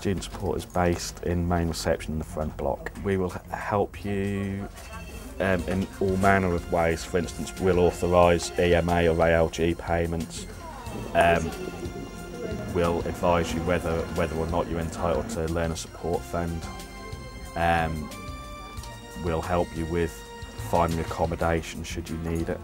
student support is based in main reception in the front block. We will help you in all manner of ways. For instance, we'll authorise EMA or ALG payments. We'll advise you whether or not you're entitled to Learner Support Fund. We'll help you with finding accommodation should you need it.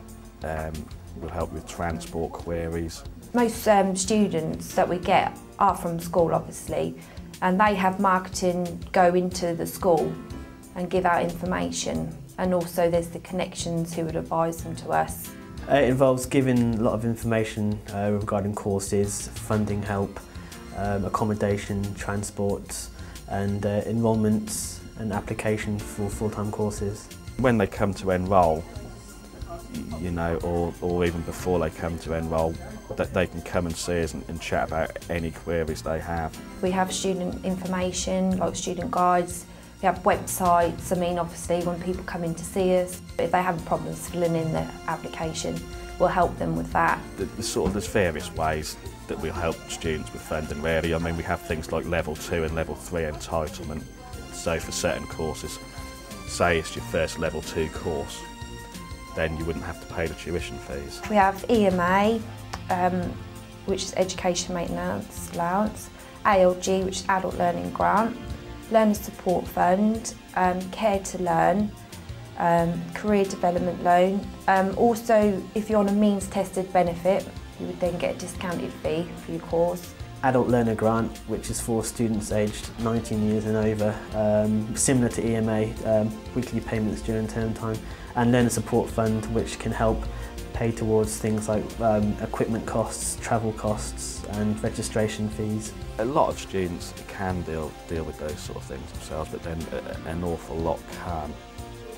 We'll help with transport queries. Most students that we get are from school, obviously, and they have marketing go into the school and give out information, and also there's the connections who would advise them to us. It involves giving a lot of information regarding courses, funding help, accommodation, transport, and enrolments and application for full-time courses. When they come to enrol, you know, or even before they come to enrol, that they can come and see us and chat about any queries they have. We have student information, like student guides. We have websites. I mean, obviously, when people come in to see us, if they have problems filling in their application, we'll help them with that. There's various ways that we'll help students with funding, really. I mean, we have things like level 2 and level 3 entitlement. So for certain courses, say it's your first level 2 course, then you wouldn't have to pay the tuition fees. We have EMA, which is Education Maintenance Allowance, ALG, which is Adult Learning Grant, Learner Support Fund, Care to Learn, Career Development Loan. Also, if you're on a means tested benefit, you would then get a discounted fee for your course. Adult Learner Grant, which is for students aged 19 years and over, similar to EMA, weekly payments during term time, and Learner Support Fund, which can help pay towards things like equipment costs, travel costs and registration fees. A lot of students can deal with those sort of things themselves, but then an awful lot can't.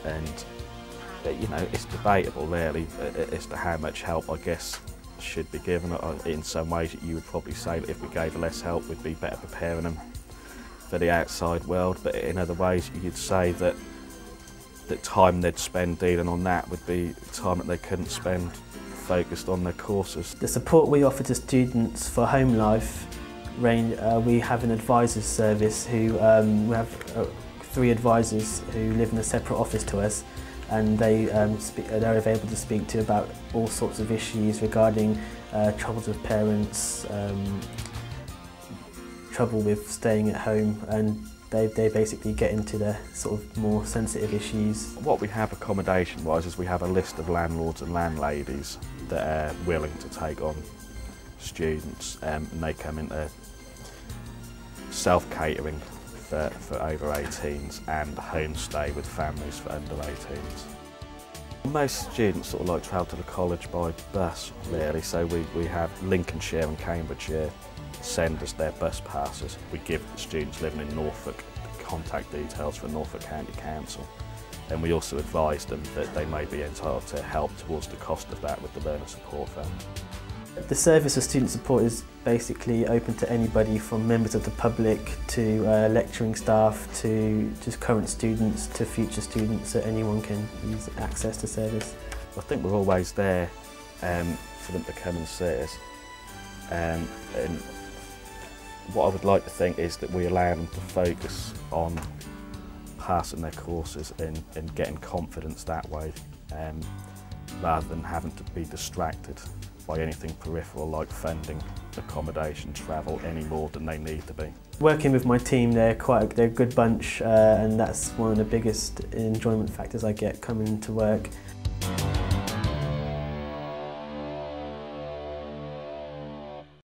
And you know, it's debatable really as to how much help, I guess, should be given. In some ways you would probably say that if we gave less help we'd be better preparing them for the outside world, but in other ways you'd say that the time they'd spend dealing on that would be time that they couldn't spend focused on their courses. The support we offer to students for home life we have an advisors service who we have 3 advisors who live in a separate office to us, and they're available to speak to about all sorts of issues regarding troubles with parents, trouble with staying at home, and they basically get into the sort of more sensitive issues. What we have accommodation-wise is we have a list of landlords and landladies that are willing to take on students, and they come into self-catering for over 18s and homestay with families for under 18s. Most students sort of like travel to the college by bus, really, so we have Lincolnshire and Cambridgeshire send us their bus passes. We give the students living in Norfolk the contact details for Norfolk County Council, and we also advise them that they may be entitled to help towards the cost of that with the Learner Support Fund. The service of student support is basically open to anybody, from members of the public to lecturing staff to just current students to future students, so anyone can use access to service. I think we're always there for them to come and see us, and what I would like to think is that we allow them to focus on passing their courses and getting confidence that way, rather than having to be distracted by anything peripheral like funding, accommodation, travel, any more than they need to be. Working with my team, they're a good bunch, and that's one of the biggest enjoyment factors I get coming to work.